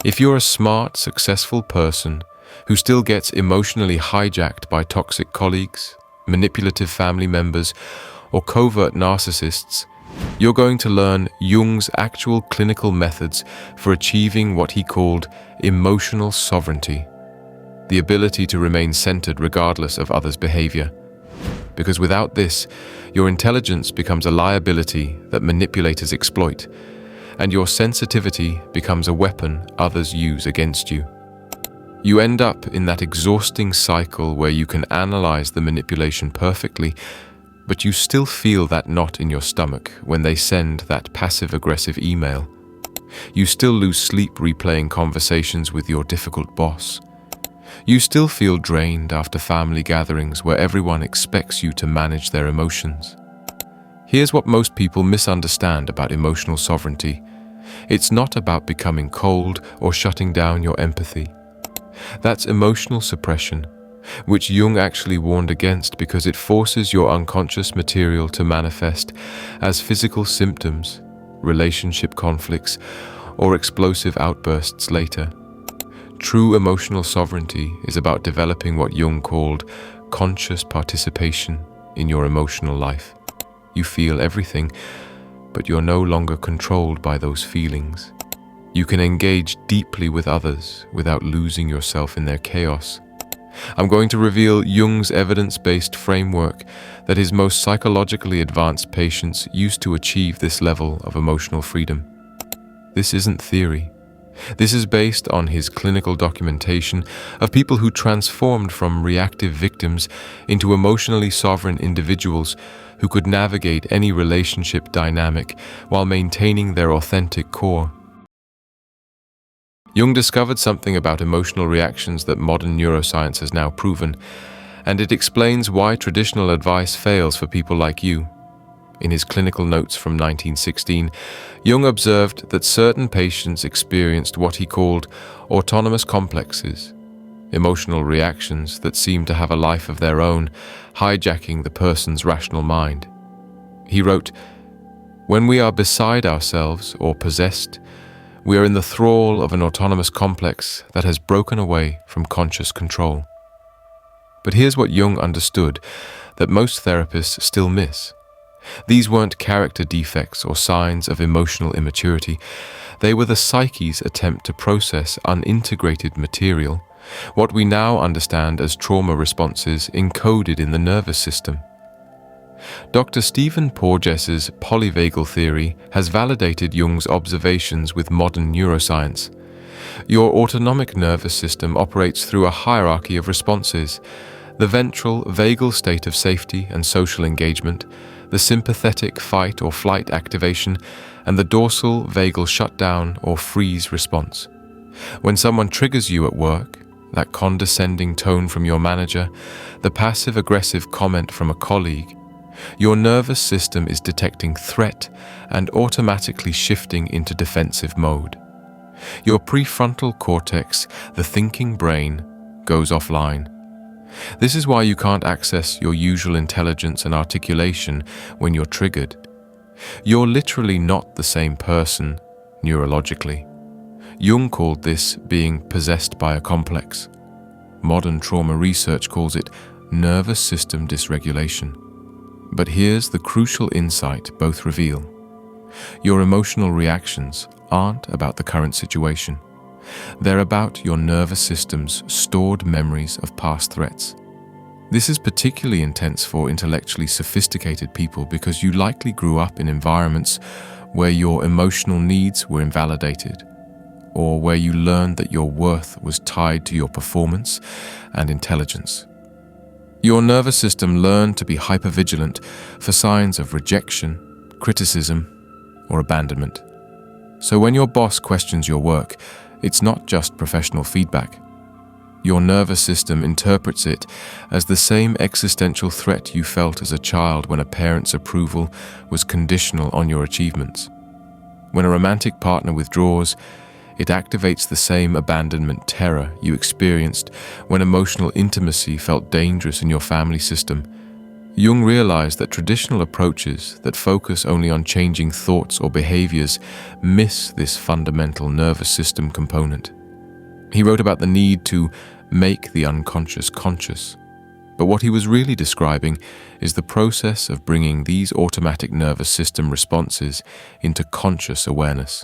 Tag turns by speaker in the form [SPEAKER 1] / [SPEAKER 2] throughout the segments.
[SPEAKER 1] If you're a smart, successful person who still gets emotionally hijacked by toxic colleagues, manipulative family members, or covert narcissists, you're going to learn Jung's actual clinical methods for achieving what he called emotional sovereignty, the ability to remain centered regardless of others' behavior. Because without this, your intelligence becomes a liability that manipulators exploit, and your sensitivity becomes a weapon others use against you. You end up in that exhausting cycle where you can analyze the manipulation perfectly, but you still feel that knot in your stomach when they send that passive-aggressive email. You still lose sleep replaying conversations with your difficult boss. You still feel drained after family gatherings where everyone expects you to manage their emotions. Here's what most people misunderstand about emotional sovereignty. It's not about becoming cold or shutting down your empathy. That's emotional suppression, which Jung actually warned against because it forces your unconscious material to manifest as physical symptoms, relationship conflicts, or explosive outbursts later. True emotional sovereignty is about developing what Jung called conscious participation in your emotional life. You feel everything, but you're no longer controlled by those feelings. You can engage deeply with others without losing yourself in their chaos. I'm going to reveal Jung's evidence-based framework that his most psychologically advanced patients used to achieve this level of emotional freedom. This isn't theory. This is based on his clinical documentation of people who transformed from reactive victims into emotionally sovereign individuals who could navigate any relationship dynamic while maintaining their authentic core. Jung discovered something about emotional reactions that modern neuroscience has now proven, and it explains why traditional advice fails for people like you. In his clinical notes from 1916, Jung observed that certain patients experienced what he called autonomous complexes, emotional reactions that seemed to have a life of their own, hijacking the person's rational mind. He wrote, "When we are beside ourselves or possessed, we are in the thrall of an autonomous complex that has broken away from conscious control." But here's what Jung understood that most therapists still miss. These weren't character defects or signs of emotional immaturity. They were the psyche's attempt to process unintegrated material, what we now understand as trauma responses encoded in the nervous system. Dr. Stephen Porges's polyvagal theory has validated Jung's observations with modern neuroscience. Your autonomic nervous system operates through a hierarchy of responses: the ventral vagal state of safety and social engagement, the sympathetic fight or flight activation, and the dorsal vagal shutdown or freeze response. When someone triggers you at work, that condescending tone from your manager, the passive-aggressive comment from a colleague, your nervous system is detecting threat and automatically shifting into defensive mode. Your prefrontal cortex, the thinking brain, goes offline. This is why you can't access your usual intelligence and articulation when you're triggered. You're literally not the same person, neurologically. Jung called this being possessed by a complex. Modern trauma research calls it nervous system dysregulation. But here's the crucial insight both reveal. Your emotional reactions aren't about the current situation. They're about your nervous system's stored memories of past threats. This is particularly intense for intellectually sophisticated people because you likely grew up in environments where your emotional needs were invalidated, or where you learned that your worth was tied to your performance and intelligence. Your nervous system learned to be hypervigilant for signs of rejection, criticism, or abandonment. So when your boss questions your work, it's not just professional feedback. Your nervous system interprets it as the same existential threat you felt as a child when a parent's approval was conditional on your achievements. When a romantic partner withdraws, it activates the same abandonment terror you experienced when emotional intimacy felt dangerous in your family system. Jung realized that traditional approaches that focus only on changing thoughts or behaviors miss this fundamental nervous system component. He wrote about the need to make the unconscious conscious. But what he was really describing is the process of bringing these automatic nervous system responses into conscious awareness.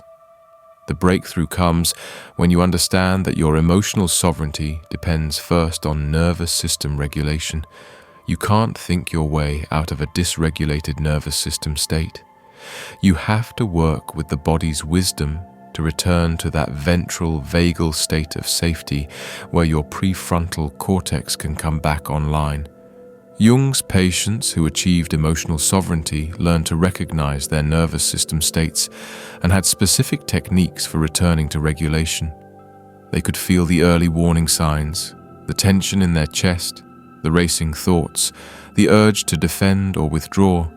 [SPEAKER 1] The breakthrough comes when you understand that your emotional sovereignty depends first on nervous system regulation. You can't think your way out of a dysregulated nervous system state. You have to work with the body's wisdom to return to that ventral vagal state of safety where your prefrontal cortex can come back online. Jung's patients who achieved emotional sovereignty learned to recognize their nervous system states and had specific techniques for returning to regulation. They could feel the early warning signs, the tension in their chest, the racing thoughts, the urge to defend or withdraw,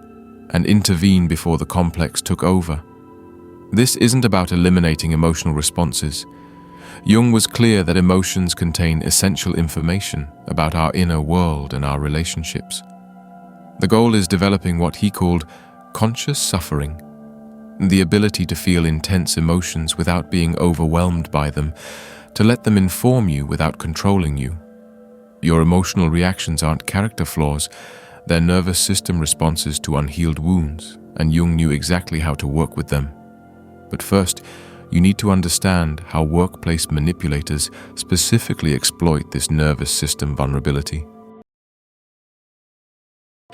[SPEAKER 1] and intervene before the complex took over. This isn't about eliminating emotional responses. Jung was clear that emotions contain essential information about our inner world and our relationships. The goal is developing what he called conscious suffering, the ability to feel intense emotions without being overwhelmed by them, to let them inform you without controlling you. Your emotional reactions aren't character flaws, they're nervous system responses to unhealed wounds, and Jung knew exactly how to work with them. But first, you need to understand how workplace manipulators specifically exploit this nervous system vulnerability.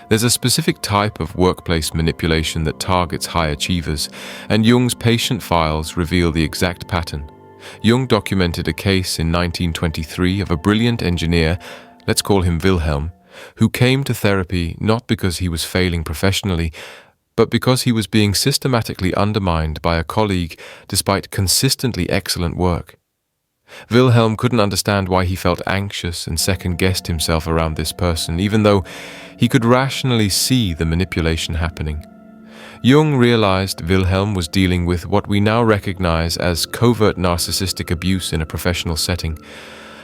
[SPEAKER 1] There's a specific type of workplace manipulation that targets high achievers, and Jung's patient files reveal the exact pattern. Jung documented a case in 1923 of a brilliant engineer, let's call him Wilhelm, who came to therapy not because he was failing professionally, but because he was being systematically undermined by a colleague despite consistently excellent work. Wilhelm couldn't understand why he felt anxious and second-guessed himself around this person, even though he could rationally see the manipulation happening. Jung realized Wilhelm was dealing with what we now recognize as covert narcissistic abuse in a professional setting.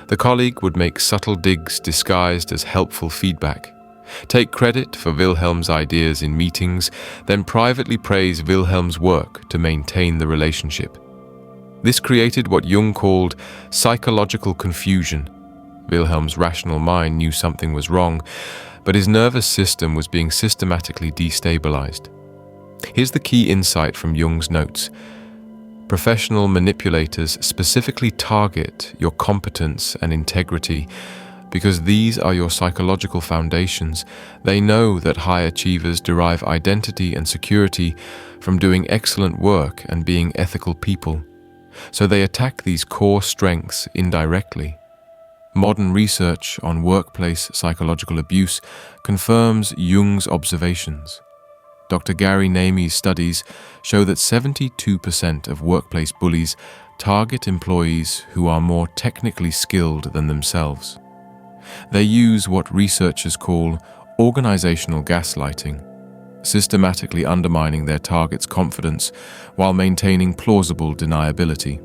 [SPEAKER 1] The colleague would make subtle digs disguised as helpful feedback, take credit for Wilhelm's ideas in meetings, then privately praise Wilhelm's work to maintain the relationship. This created what Jung called psychological confusion. Wilhelm's rational mind knew something was wrong, but his nervous system was being systematically destabilized. Here's the key insight from Jung's notes. Professional manipulators specifically target your competence and integrity because these are your psychological foundations. They know that high achievers derive identity and security from doing excellent work and being ethical people. So they attack these core strengths indirectly. Modern research on workplace psychological abuse confirms Jung's observations. Dr. Gary Namey's studies show that 72% of workplace bullies target employees who are more technically skilled than themselves. They use what researchers call organizational gaslighting, systematically undermining their target's confidence while maintaining plausible deniability.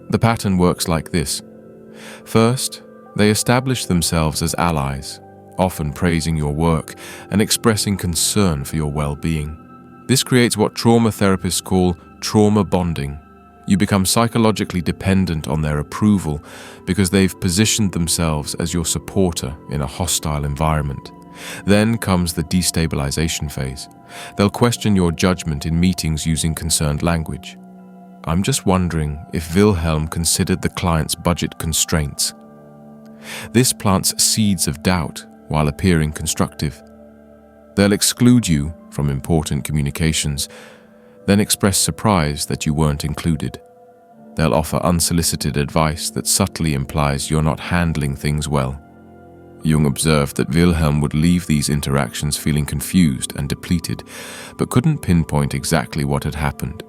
[SPEAKER 1] The pattern works like this. First, they establish themselves as allies, often praising your work and expressing concern for your well-being. This creates what trauma therapists call trauma bonding. You become psychologically dependent on their approval because they've positioned themselves as your supporter in a hostile environment. Then comes the destabilization phase. They'll question your judgment in meetings using concerned language. I'm just wondering if Wilhelm considered the client's budget constraints. This plants seeds of doubt while appearing constructive. They'll exclude you from important communications, then express surprise that you weren't included. They'll offer unsolicited advice that subtly implies you're not handling things well. Jung observed that Wilhelm would leave these interactions feeling confused and depleted, but couldn't pinpoint exactly what had happened.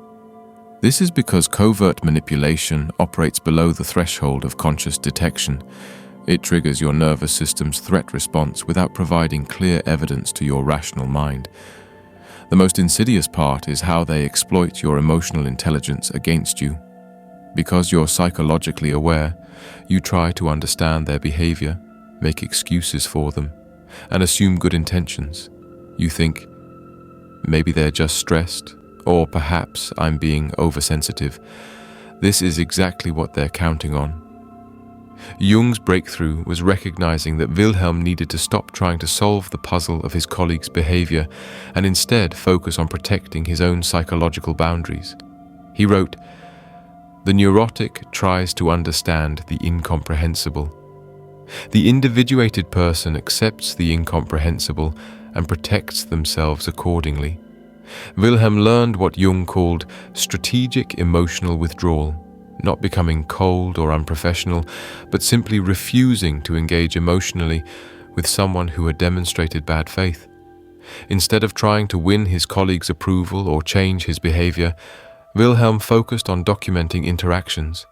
[SPEAKER 1] This is because covert manipulation operates below the threshold of conscious detection. It triggers your nervous system's threat response without providing clear evidence to your rational mind. The most insidious part is how they exploit your emotional intelligence against you. Because you're psychologically aware, you try to understand their behavior, make excuses for them, and assume good intentions. You think, maybe they're just stressed, or perhaps I'm being oversensitive. This is exactly what they're counting on. Jung's breakthrough was recognizing that Wilhelm needed to stop trying to solve the puzzle of his colleagues' behavior and instead focus on protecting his own psychological boundaries. He wrote, "The neurotic tries to understand the incomprehensible. The individuated person accepts the incomprehensible and protects themselves accordingly." Wilhelm learned what Jung called strategic emotional withdrawal, not becoming cold or unprofessional, but simply refusing to engage emotionally with someone who had demonstrated bad faith. Instead of trying to win his colleagues' approval or change his behavior, Wilhelm focused on documenting interactions,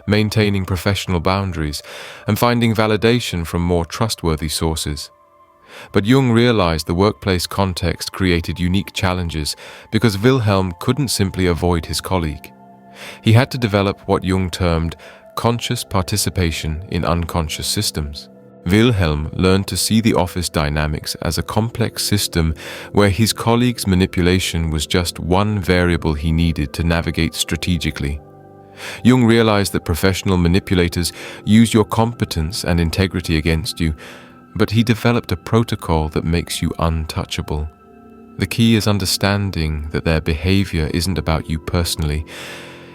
[SPEAKER 1] maintaining professional boundaries, and finding validation from more trustworthy sources. But Jung realized the workplace context created unique challenges because Wilhelm couldn't simply avoid his colleague. He had to develop what Jung termed conscious participation in unconscious systems. Wilhelm learned to see the office dynamics as a complex system where his colleague's manipulation was just one variable he needed to navigate strategically. Jung realized that professional manipulators use your competence and integrity against you, but he developed a protocol that makes you untouchable. The key is understanding that their behavior isn't about you personally.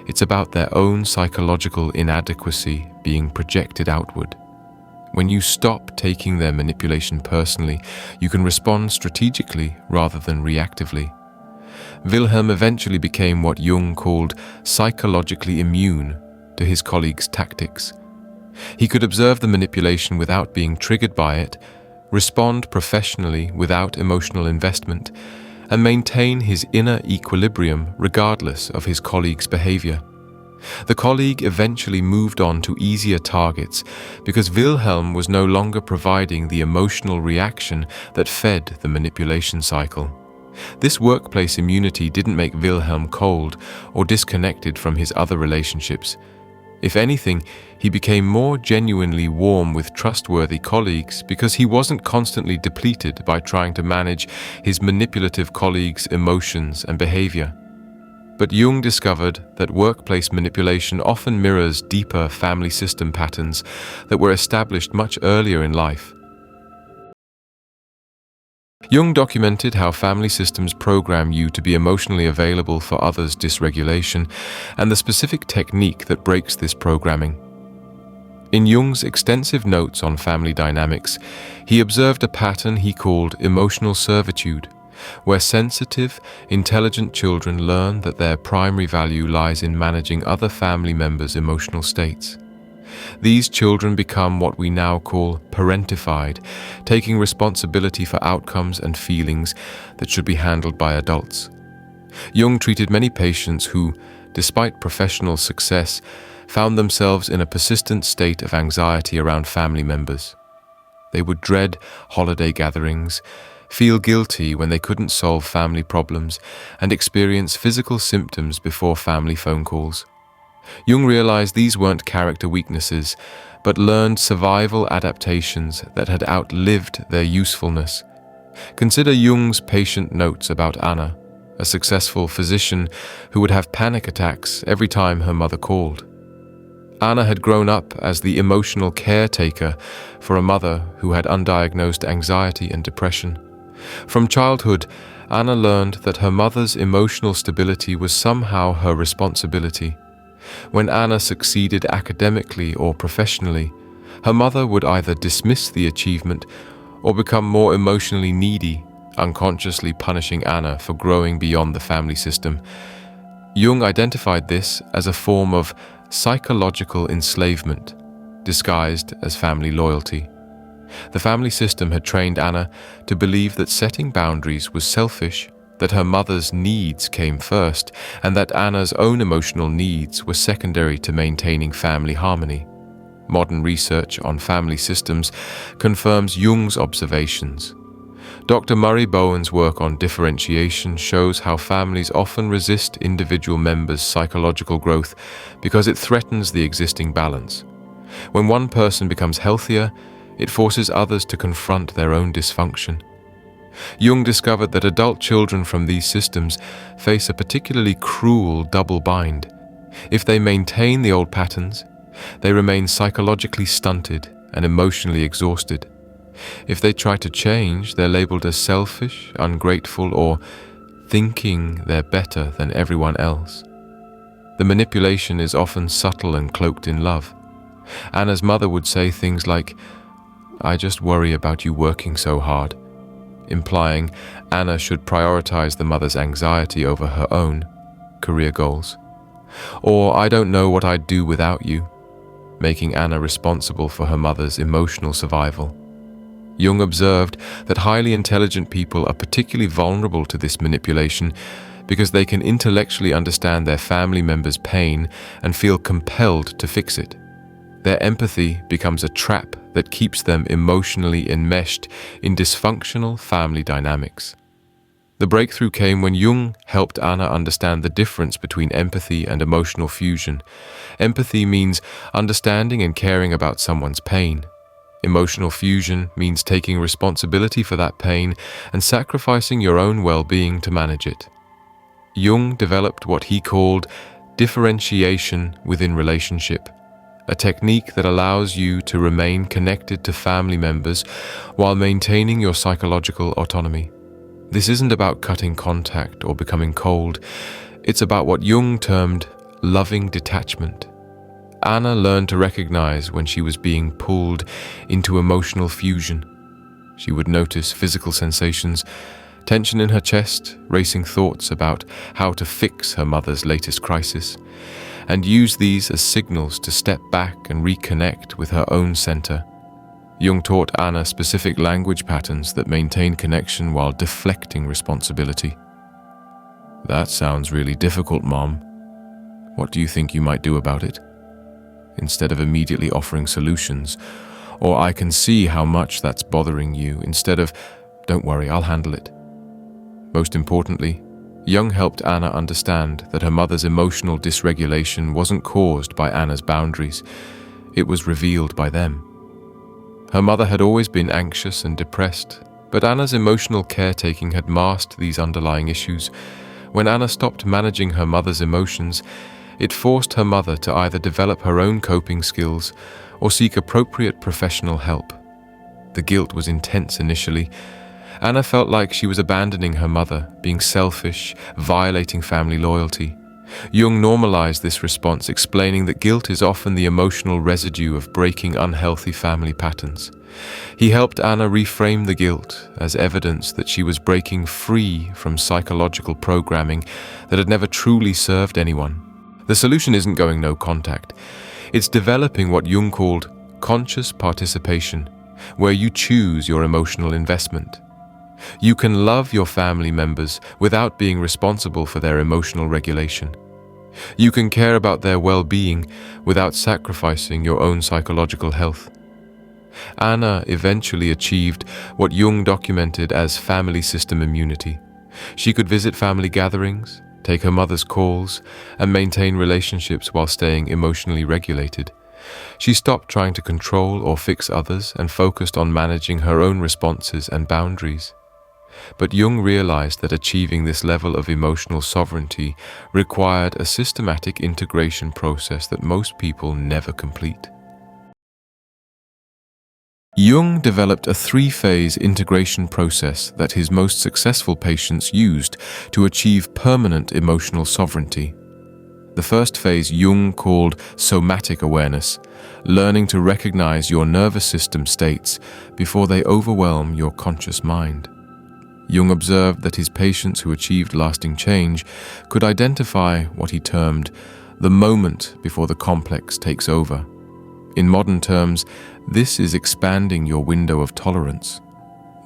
[SPEAKER 1] It's about their own psychological inadequacy being projected outward. When you stop taking their manipulation personally, you can respond strategically rather than reactively. Wilhelm eventually became what Jung called psychologically immune to his colleagues' tactics. He could observe the manipulation without being triggered by it, respond professionally without emotional investment, and maintain his inner equilibrium regardless of his colleague's behavior. The colleague eventually moved on to easier targets because Wilhelm was no longer providing the emotional reaction that fed the manipulation cycle. This workplace immunity didn't make Wilhelm cold or disconnected from his other relationships. If anything, he became more genuinely warm with trustworthy colleagues because he wasn't constantly depleted by trying to manage his manipulative colleagues' emotions and behavior. But Jung discovered that workplace manipulation often mirrors deeper family system patterns that were established much earlier in life. Jung documented how family systems program you to be emotionally available for others' dysregulation and the specific technique that breaks this programming. In Jung's extensive notes on family dynamics, he observed a pattern he called emotional servitude, where sensitive, intelligent children learn that their primary value lies in managing other family members' emotional states. These children become what we now call parentified, taking responsibility for outcomes and feelings that should be handled by adults. Jung treated many patients who, despite professional success, found themselves in a persistent state of anxiety around family members. They would dread holiday gatherings, feel guilty when they couldn't solve family problems, and experience physical symptoms before family phone calls. Jung realized these weren't character weaknesses, but learned survival adaptations that had outlived their usefulness. Consider Jung's patient notes about Anna, a successful physician who would have panic attacks every time her mother called. Anna had grown up as the emotional caretaker for a mother who had undiagnosed anxiety and depression. From childhood, Anna learned that her mother's emotional stability was somehow her responsibility. When Anna succeeded academically or professionally, her mother would either dismiss the achievement or become more emotionally needy, unconsciously punishing Anna for growing beyond the family system. Jung identified this as a form of psychological enslavement, disguised as family loyalty. The family system had trained Anna to believe that setting boundaries was selfish, that her mother's needs came first, and that Anna's own emotional needs were secondary to maintaining family harmony. Modern research on family systems confirms Jung's observations. Dr. Murray Bowen's work on differentiation shows how families often resist individual members' psychological growth because it threatens the existing balance. When one person becomes healthier, it forces others to confront their own dysfunction. Jung discovered that adult children from these systems face a particularly cruel double bind. If they maintain the old patterns, They remain psychologically stunted and emotionally exhausted. If they try to change, they're labeled as selfish, ungrateful, or thinking they're better than everyone else. The manipulation is often subtle and cloaked in love. Anna's mother would say things like, "I just worry about you working so hard," implying Anna should prioritize the mother's anxiety over her own career goals. Or, "I don't know what I'd do without you," making Anna responsible for her mother's emotional survival. Jung observed that highly intelligent people are particularly vulnerable to this manipulation because they can intellectually understand their family members' pain and feel compelled to fix it. Their empathy becomes a trap that keeps them emotionally enmeshed in dysfunctional family dynamics. The breakthrough came when Jung helped Anna understand the difference between empathy and emotional fusion. Empathy means understanding and caring about someone's pain. Emotional fusion means taking responsibility for that pain and sacrificing your own well-being to manage it. Jung developed what he called differentiation within relationship, a technique that allows you to remain connected to family members while maintaining your psychological autonomy. This isn't about cutting contact or becoming cold. It's about what Jung termed loving detachment. Anna learned to recognize when she was being pulled into emotional fusion. She would notice physical sensations, tension in her chest, racing thoughts about how to fix her mother's latest crisis, and use these as signals to step back and reconnect with her own center. Jung taught Anna specific language patterns that maintain connection while deflecting responsibility. "That sounds really difficult, Mom. What do you think you might do about it?" Instead of immediately offering solutions, or "I can see how much that's bothering you," instead of "Don't worry, I'll handle it." Most importantly, Jung helped Anna understand that her mother's emotional dysregulation wasn't caused by Anna's boundaries, it was revealed by them. Her mother had always been anxious and depressed, but Anna's emotional caretaking had masked these underlying issues. When Anna stopped managing her mother's emotions, it forced her mother to either develop her own coping skills or seek appropriate professional help. The guilt was intense initially. Anna felt like she was abandoning her mother, being selfish, violating family loyalty. Jung normalized this response, explaining that guilt is often the emotional residue of breaking unhealthy family patterns. He helped Anna reframe the guilt as evidence that she was breaking free from psychological programming that had never truly served anyone. The solution isn't going no contact. It's developing what Jung called conscious participation, where you choose your emotional investment. You can love your family members without being responsible for their emotional regulation. You can care about their well-being without sacrificing your own psychological health. Anna eventually achieved what Jung documented as family system immunity. She could visit family gatherings, take her mother's calls, and maintain relationships while staying emotionally regulated. She stopped trying to control or fix others and focused on managing her own responses and boundaries. But Jung realized that achieving this level of emotional sovereignty required a systematic integration process that most people never complete. Jung developed a three-phase integration process that his most successful patients used to achieve permanent emotional sovereignty. The first phase Jung called somatic awareness, learning to recognize your nervous system states before they overwhelm your conscious mind. Jung observed that his patients who achieved lasting change could identify what he termed the moment before the complex takes over. In modern terms, this is expanding your window of tolerance,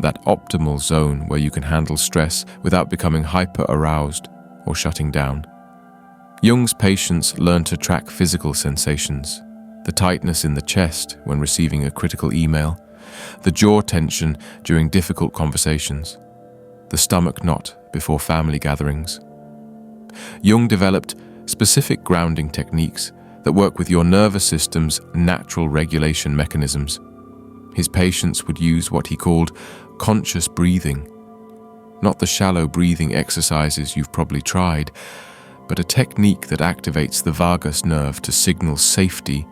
[SPEAKER 1] that optimal zone where you can handle stress without becoming hyper-aroused or shutting down. Jung's patients learned to track physical sensations, the tightness in the chest when receiving a critical email, the jaw tension during difficult conversations, the stomach knot before family gatherings. Jung developed specific grounding techniques that work with your nervous system's natural regulation mechanisms. His patients would use what he called conscious breathing, not the shallow breathing exercises you've probably tried, but a technique that activates the vagus nerve to signal safety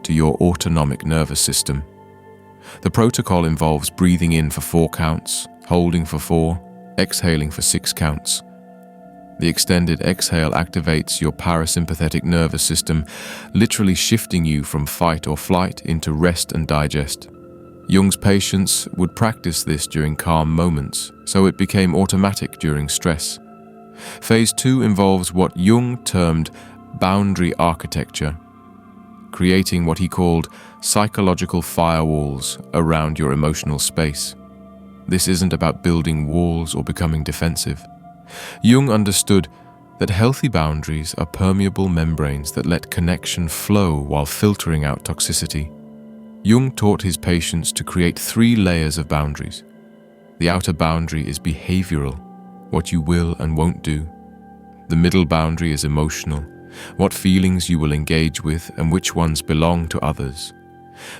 [SPEAKER 1] to your autonomic nervous system. The protocol involves breathing in for 4 counts, holding for 4, exhaling for 6 counts. The extended exhale activates your parasympathetic nervous system, literally shifting you from fight or flight into rest and digest. Jung's patients would practice this during calm moments, so it became automatic during stress. Phase 2 involves what Jung termed boundary architecture, creating what he called psychological firewalls around your emotional space. This isn't about building walls or becoming defensive. Jung understood that healthy boundaries are permeable membranes that let connection flow while filtering out toxicity. Jung taught his patients to create 3 layers of boundaries. The outer boundary is behavioral, what you will and won't do. The middle boundary is emotional, what feelings you will engage with and which ones belong to others.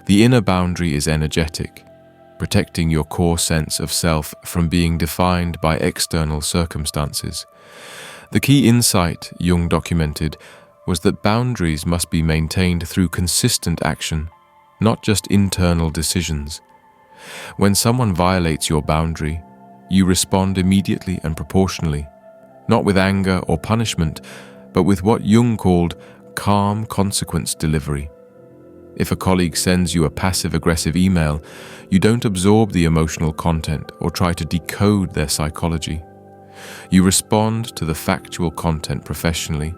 [SPEAKER 1] The inner boundary is energetic, protecting your core sense of self from being defined by external circumstances. The key insight Jung documented was that boundaries must be maintained through consistent action, not just internal decisions. When someone violates your boundary, you respond immediately and proportionally, not with anger or punishment, but with what Jung called calm consequence delivery. If a colleague sends you a passive-aggressive email, you don't absorb the emotional content or try to decode their psychology. You respond to the factual content professionally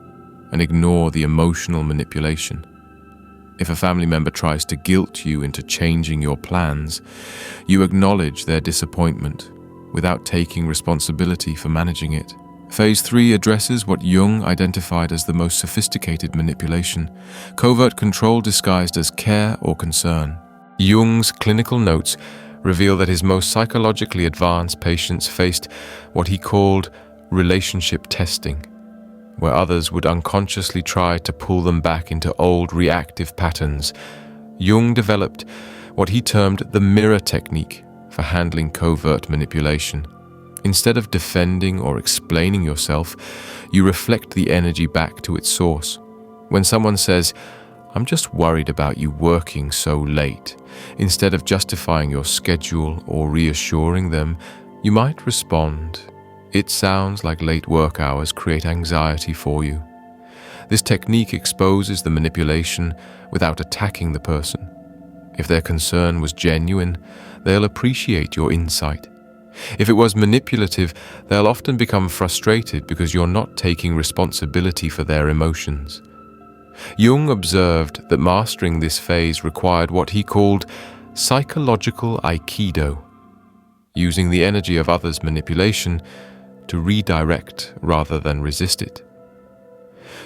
[SPEAKER 1] and ignore the emotional manipulation. If a family member tries to guilt you into changing your plans, you acknowledge their disappointment without taking responsibility for managing it. Phase 3 addresses what Jung identified as the most sophisticated manipulation, covert control disguised as care or concern. Jung's clinical notes reveal that his most psychologically advanced patients faced what he called relationship testing, where others would unconsciously try to pull them back into old reactive patterns. Jung developed what he termed the mirror technique for handling covert manipulation. Instead of defending or explaining yourself, you reflect the energy back to its source. When someone says, "I'm just worried about you working so late," instead of justifying your schedule or reassuring them, you might respond, "It sounds like late work hours create anxiety for you." This technique exposes the manipulation without attacking the person. If their concern was genuine, they'll appreciate your insight. If it was manipulative, they'll often become frustrated because you're not taking responsibility for their emotions. Jung observed that mastering this phase required what he called psychological aikido, using the energy of others' manipulation to redirect rather than resist it.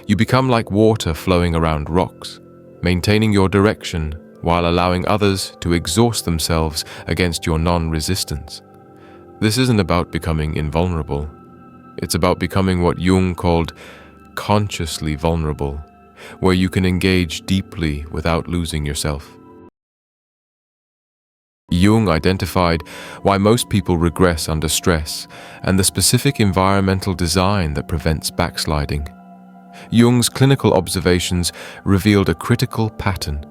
[SPEAKER 1] You become like water flowing around rocks, maintaining your direction while allowing others to exhaust themselves against your non-resistance. This isn't about becoming invulnerable. It's about becoming what Jung called consciously vulnerable, where you can engage deeply without losing yourself. Jung identified why most people regress under stress and the specific environmental design that prevents backsliding. Jung's clinical observations revealed a critical pattern.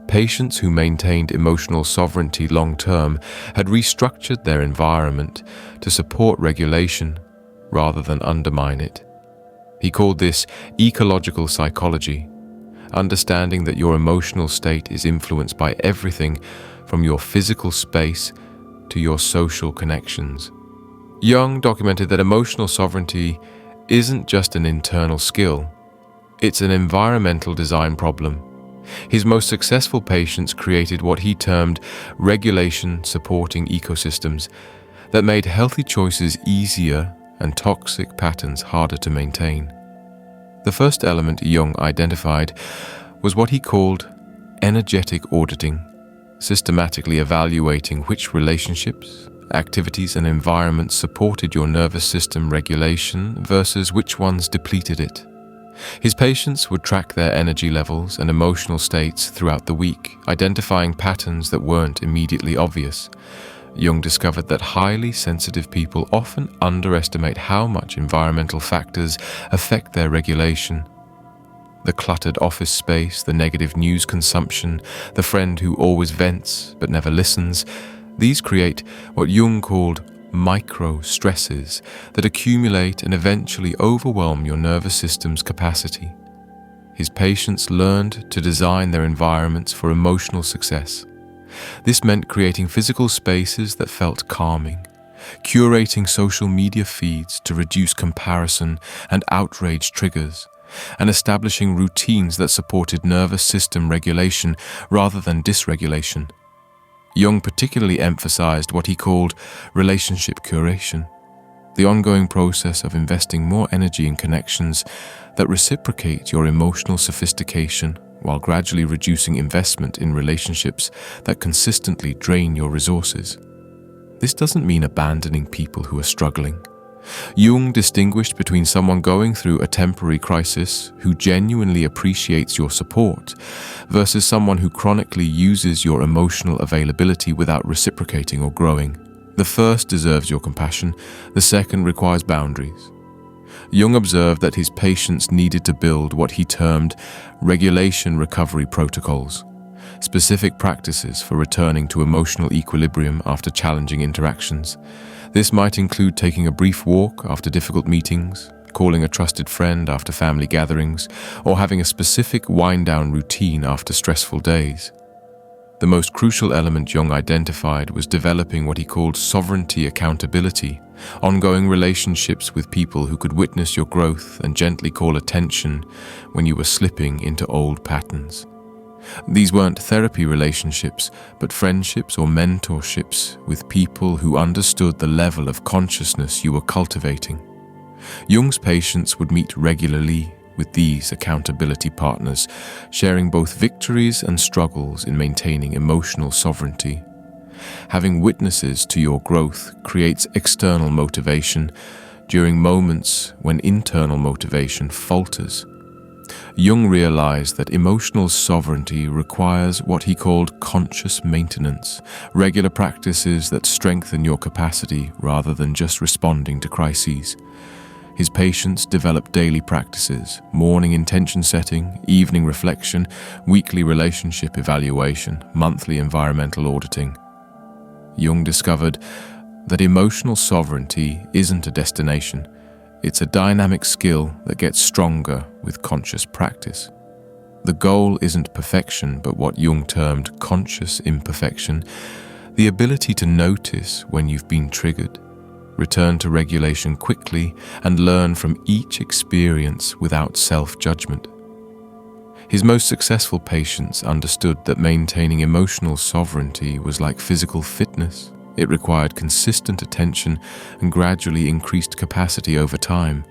[SPEAKER 1] Patients who maintained emotional sovereignty long-term had restructured their environment to support regulation rather than undermine it. He called this ecological psychology, understanding that your emotional state is influenced by everything from your physical space to your social connections. Jung documented that emotional sovereignty isn't just an internal skill, it's an environmental design problem. His most successful patients created what he termed regulation-supporting ecosystems that made healthy choices easier and toxic patterns harder to maintain. The first element Jung identified was what he called energetic auditing, systematically evaluating which relationships, activities, and environments supported your nervous system regulation versus which ones depleted it. His patients would track their energy levels and emotional states throughout the week, identifying patterns that weren't immediately obvious. Jung discovered that highly sensitive people often underestimate how much environmental factors affect their regulation. The cluttered office space, the negative news consumption, the friend who always vents but never listens, these create what Jung called micro-stresses that accumulate and eventually overwhelm your nervous system's capacity. His patients learned to design their environments for emotional success. This meant creating physical spaces that felt calming, curating social media feeds to reduce comparison and outrage triggers, and establishing routines that supported nervous system regulation rather than dysregulation. Jung particularly emphasized what he called relationship curation, the ongoing process of investing more energy in connections that reciprocate your emotional sophistication while gradually reducing investment in relationships that consistently drain your resources. This doesn't mean abandoning people who are struggling. Jung distinguished between someone going through a temporary crisis who genuinely appreciates your support versus someone who chronically uses your emotional availability without reciprocating or growing. The first deserves your compassion, the second requires boundaries. Jung observed that his patients needed to build what he termed regulation recovery protocols, specific practices for returning to emotional equilibrium after challenging interactions. This might include taking a brief walk after difficult meetings, calling a trusted friend after family gatherings, or having a specific wind-down routine after stressful days. The most crucial element Jung identified was developing what he called sovereignty accountability, ongoing relationships with people who could witness your growth and gently call attention when you were slipping into old patterns. These weren't therapy relationships, but friendships or mentorships with people who understood the level of consciousness you were cultivating. Jung's patients would meet regularly with these accountability partners, sharing both victories and struggles in maintaining emotional sovereignty. Having witnesses to your growth creates external motivation during moments when internal motivation falters. Jung realized that emotional sovereignty requires what he called conscious maintenance, regular practices that strengthen your capacity rather than just responding to crises. His patients developed daily practices, morning intention setting, evening reflection, weekly relationship evaluation, monthly environmental auditing. Jung discovered that emotional sovereignty isn't a destination. It's a dynamic skill that gets stronger with conscious practice. The goal isn't perfection, but what Jung termed conscious imperfection, the ability to notice when you've been triggered, return to regulation quickly, and learn from each experience without self-judgment. His most successful patients understood that maintaining emotional sovereignty was like physical fitness. It required consistent attention and gradually increased capacity over time.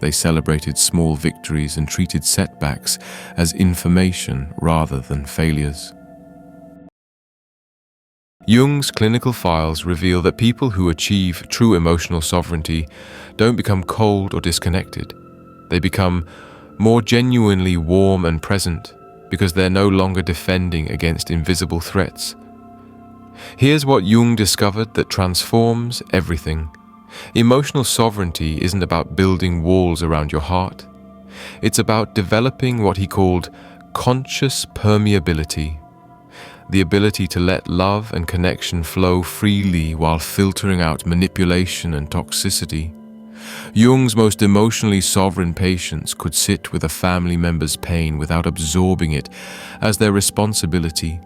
[SPEAKER 1] They celebrated small victories and treated setbacks as information rather than failures. Jung's clinical files reveal that people who achieve true emotional sovereignty don't become cold or disconnected. They become more genuinely warm and present because they're no longer defending against invisible threats. Here's what Jung discovered that transforms everything. Emotional sovereignty isn't about building walls around your heart. It's about developing what he called conscious permeability, the ability to let love and connection flow freely while filtering out manipulation and toxicity. Jung's most emotionally sovereign patients could sit with a family member's pain without absorbing it as their responsibility.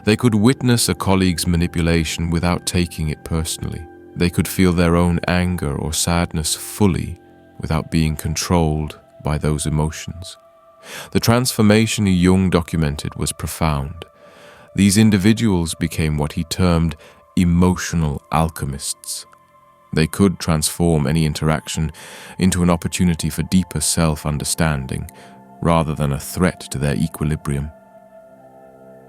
[SPEAKER 1] They could witness a colleague's manipulation without taking it personally. They could feel their own anger or sadness fully without being controlled by those emotions. The transformation Jung documented was profound. These individuals became what he termed emotional alchemists. They could transform any interaction into an opportunity for deeper self-understanding rather than a threat to their equilibrium.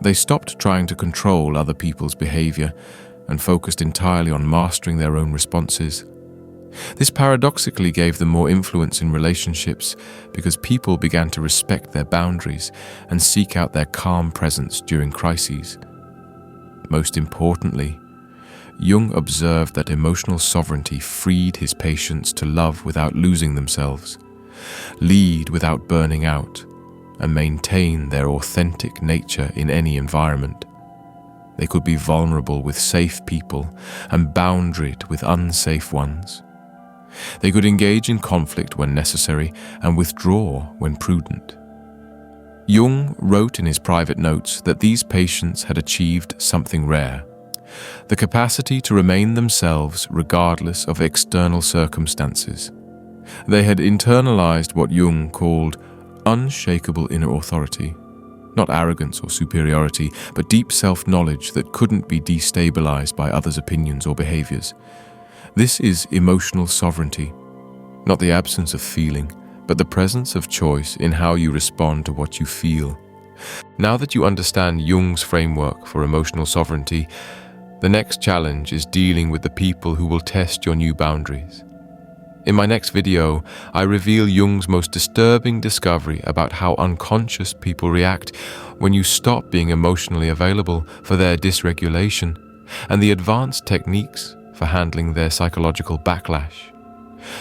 [SPEAKER 1] They stopped trying to control other people's behavior and focused entirely on mastering their own responses. This paradoxically gave them more influence in relationships because people began to respect their boundaries and seek out their calm presence during crises. Most importantly, Jung observed that emotional sovereignty freed his patients to love without losing themselves, lead without burning out, and maintain their authentic nature in any environment. They could be vulnerable with safe people and boundaried with unsafe ones. They could engage in conflict when necessary and withdraw when prudent. Jung wrote in his private notes that these patients had achieved something rare: the capacity to remain themselves regardless of external circumstances. They had internalized what Jung called unshakable inner authority, not arrogance or superiority, but deep self-knowledge that couldn't be destabilized by others' opinions or behaviors. This is emotional sovereignty, not the absence of feeling, but the presence of choice in how you respond to what you feel. Now that you understand Jung's framework for emotional sovereignty, the next challenge is dealing with the people who will test your new boundaries. In my next video, I reveal Jung's most disturbing discovery about how unconscious people react when you stop being emotionally available for their dysregulation, and the advanced techniques for handling their psychological backlash.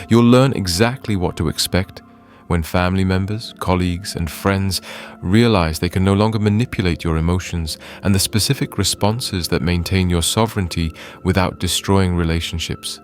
[SPEAKER 1] You'll learn exactly what to expect when family members, colleagues, and friends realize they can no longer manipulate your emotions, and the specific responses that maintain your sovereignty without destroying relationships.